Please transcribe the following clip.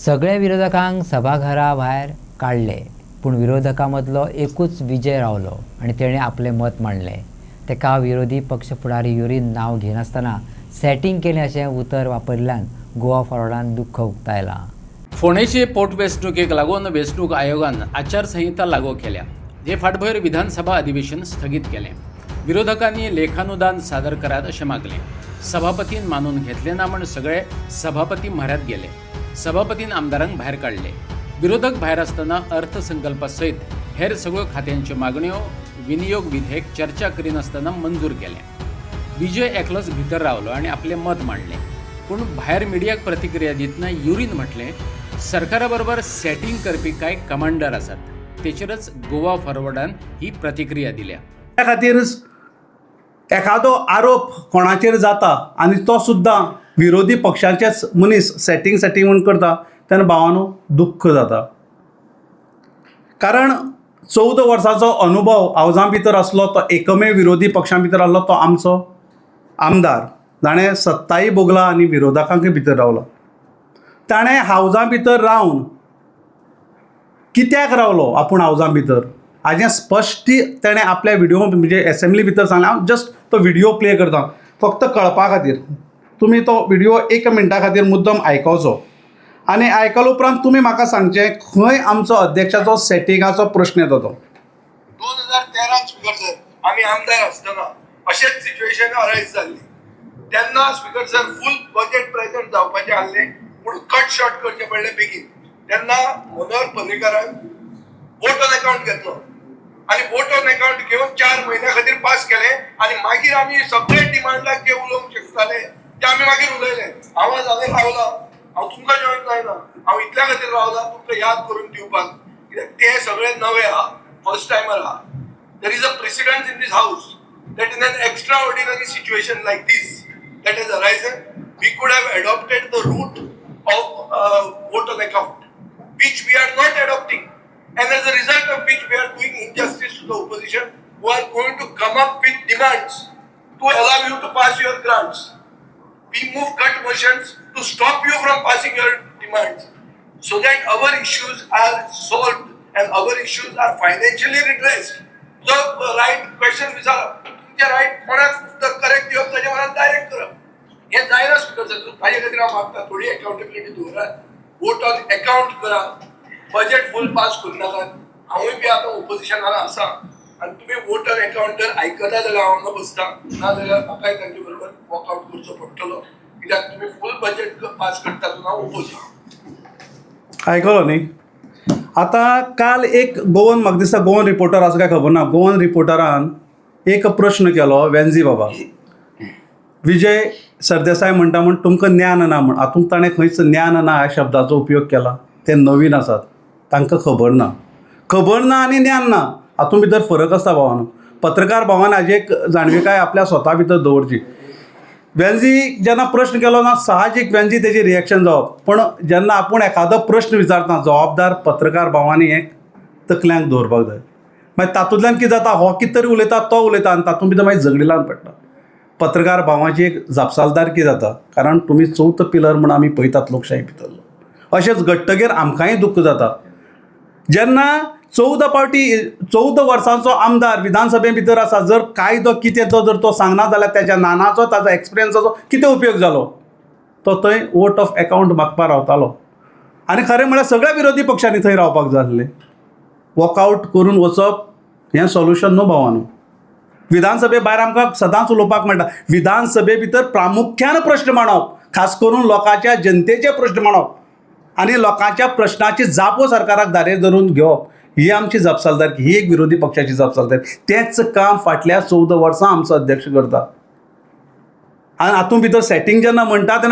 सगळ्या विरोधकांक सभाघरा भायर काढले, पूण विरोधकां मदलो एकूच विजय रावलो आनी तेणें आपलें मत मांडलें. तेका विरोधी पक्ष फुडारी युरीन नांव घेनासतना सेटिंग केलें अशें उतर वापरल्यान गोवा फॉरवर्डान दुख्ख उक्तायलां. फोंडेचे पोटवेंचणुकेक लागून वेंचणूक आयोगान आचारसंहिता लागू केल्या. हे फाटभर विधानसभा अधिवेशन स्थगीत केलें. विरोधकांनी लेखानुदान सादर करात अशें मागलें. सभापतीन मानून घेतलें ना म्हूण सगळे सभापती म्हऱ्यांत गेले. सभापतीन आमदारांक भायर काडले. विरोधक भायर आसतना अर्थसंकल्पा सयत हेर सगळ्यो खात्यांच्यो मागण्यो विनियोग विधेयक चर्चा करिनासतना मंजूर केलें. विजय एकलोच भितर रावलो आनी आपलें मत मांडलें. पूण भायर मिडियाक प्रतिक्रिया दितना युरीन म्हटलें, सरकारा बरोबर सेटिंग करपी कांय कमांडर आसात. तेचेरच गोवा फॉरवर्डान ही प्रतिक्रिया दिल्या. त्या खातीर एखादो आरोप कोणाचेर जाता आनी तो सुद्दां विरोधी पक्षाचेच मनीस सेटिंग म्हूण करता तेन्ना भावांनो दुख्ख जाता. कारण 14 वर्सांचो अनुभव हावजां भितर आसलो तो एकमेव विरोधी पक्षां भितर आसलो तो आमचो आमदार. ताणें सत्ताय भोगला आनी विरोधकांकय भितर रावलो. ताणें हावजां भितर रावन कित्याक रावलो आपूण हावजां भितर हाजें स्पश्ट ताणें आपल्या व्हिडिओ म्हणजे एसेंब्ली भितर सांगलें. हांव जस्ट तो व्हिडिओ प्ले करता फक्त कळपा खातीर. तुमी तो व्हिडिओ 1 मिनटा खातीर मुद्दम आयकोचो आनी आयकले उपरांत तुमी म्हाका सांगचें खंय आमचो अध्यक्षाचो सेटिंगाचो प्रश्न येता तो. 2013 स्पीकर सर आम्ही आमदार आसतना अशेंच सिच्युएशन अरायज जाल्ली. तेन्ना स्पीकर सर फूल बजेट प्रेझेंट जावपाचें आसलें पूण कट शॉर्ट करचें पडलें बेगीन. तेन्ना मनोहर पर्रीकारान वोट ऑन अकाउंट घेतलो आनी वोट ऑन अकाउंट घेवन 4 म्हयन्या खातीर पास केलें आनी मागीर आमी सगळे डिमांडाक जे उलोवंक शकताले ते आमी मागीर उलयले. आवाज हांवें रावला, हांव तुमकां जॉयन जायना, हांव इतल्या खातीर रावला तुमकां याद करून दिवपाक. कित्याक ते सगळे नवे आहा, फर्स्ट टायमर आहा. There is a president in this house that in an extraordinary situation like this that has arisen, we could have adopted the route of vote on account, which we are not adopting, and as a result of which we are doing injustice to the opposition who are going to come up with demands to allow you to pass your grants. We move cut motions to stop you from passing your demands so that our issues are solved and our issues are financially redressed. The right question विचारप, right कोणाक उत्तर correct दिवप ताजे मनात direct करप हे जायना. Speaker sir ताजे खातीर हांव मागता थोडी अकाउंटेबिलिटी दवरात. वोट ऑन अकाउंट करा, बजेट फूल पास करूं नाकात. हांवूय बी आतां ओपोजिशनान आसा आनी तुमी वोट ऑन अकाउंट जर आयकता जाल्यार हांव हांगा बसता, ना जाल्यार म्हाकाय तांचे बरोबर वॉकआउट करचो पडटलो. कित्याक तुमी फूल बजेट पास करता तातूंत हांव ओपोजीट. आयकलो न्ही. आतां काल एक गोवन म्हाका दिसता गोवन रिपोर्टर आसा काय खबर ना, गोवन रिपोर्टरान एक प्रश्न केलो वेंझी बाबा. विजय सरदेसाय म्हणटा म्हण तुमकां ज्ञान ना म्हण. हातूंत ताणें खंयच ज्ञान ना ह्या शब्दाचो उपयोग केला. ते नवीन आसात, तांकां खबर ना आनी ज्ञान ना हातूंत भितर फरक आसता भावानो. पत्रकार भावान हाजी एक जाणविकाय आपल्या स्वता भितर दवरची. वेंझी जेन्ना प्रश्न केलो ना साहजीक वेंझी तेजी रिएक्शन जावप. पण जेन्ना आपूण एखादो प्रश्न विचारता जबाबदार पत्रकार भावांनी हें तकल्यांक दवरपाक जाय. मागीर तातूंतल्यान कितें जाता, हो कितें तरी उलयता तो उलयता आनी तातूंत भितर मागीर झगडी लावन पडटा. पत्रकार भावांची एक जापसालदारकी जाता. कारण तुमी चवथो पिलर म्हूण आमी पळयतात लोकशाही भितरलो. अशेंच घडटगीर आमकांय दुख्ख जाता जेन्ना 14 वर्सांचो आमदार विधानसभे भितर आसा. जर कायदो कितें जर तो सांगना जाल्यार तेच्या नानाचो ताजो एक्सपिरियन्साचो कितें उपयोग जालो. तो थंय वोट ऑफ अकाउंट मागपाक रावतालो आनी खरें म्हळ्यार सगळ्या विरोधी पक्षांनी थंय रावपाक जाय आसलें. वॉकआउट करून वचप हें सोल्युशन न्हू भावानो. विधानसभे भायर आमकां सदांच उलोवपाक मेळटा. विधानसभे भितर प्रामुख्यान प्रश्न मांडप, खास करून लोकांच्या जनतेचे प्रश्न मांडप आनी लोकांच्या प्रश्नाची जापो सरकाराक दारेर धरून घेवप ही आमची जापसालदारकी. ही एक विरोधी पक्षाची जापसालदारकी. तेंच काम फाटल्या 14 वर्सां आमचो अध्यक्ष करता. आनी हातूंत भितर सेटिंग जेन्ना म्हणटा तेन्ना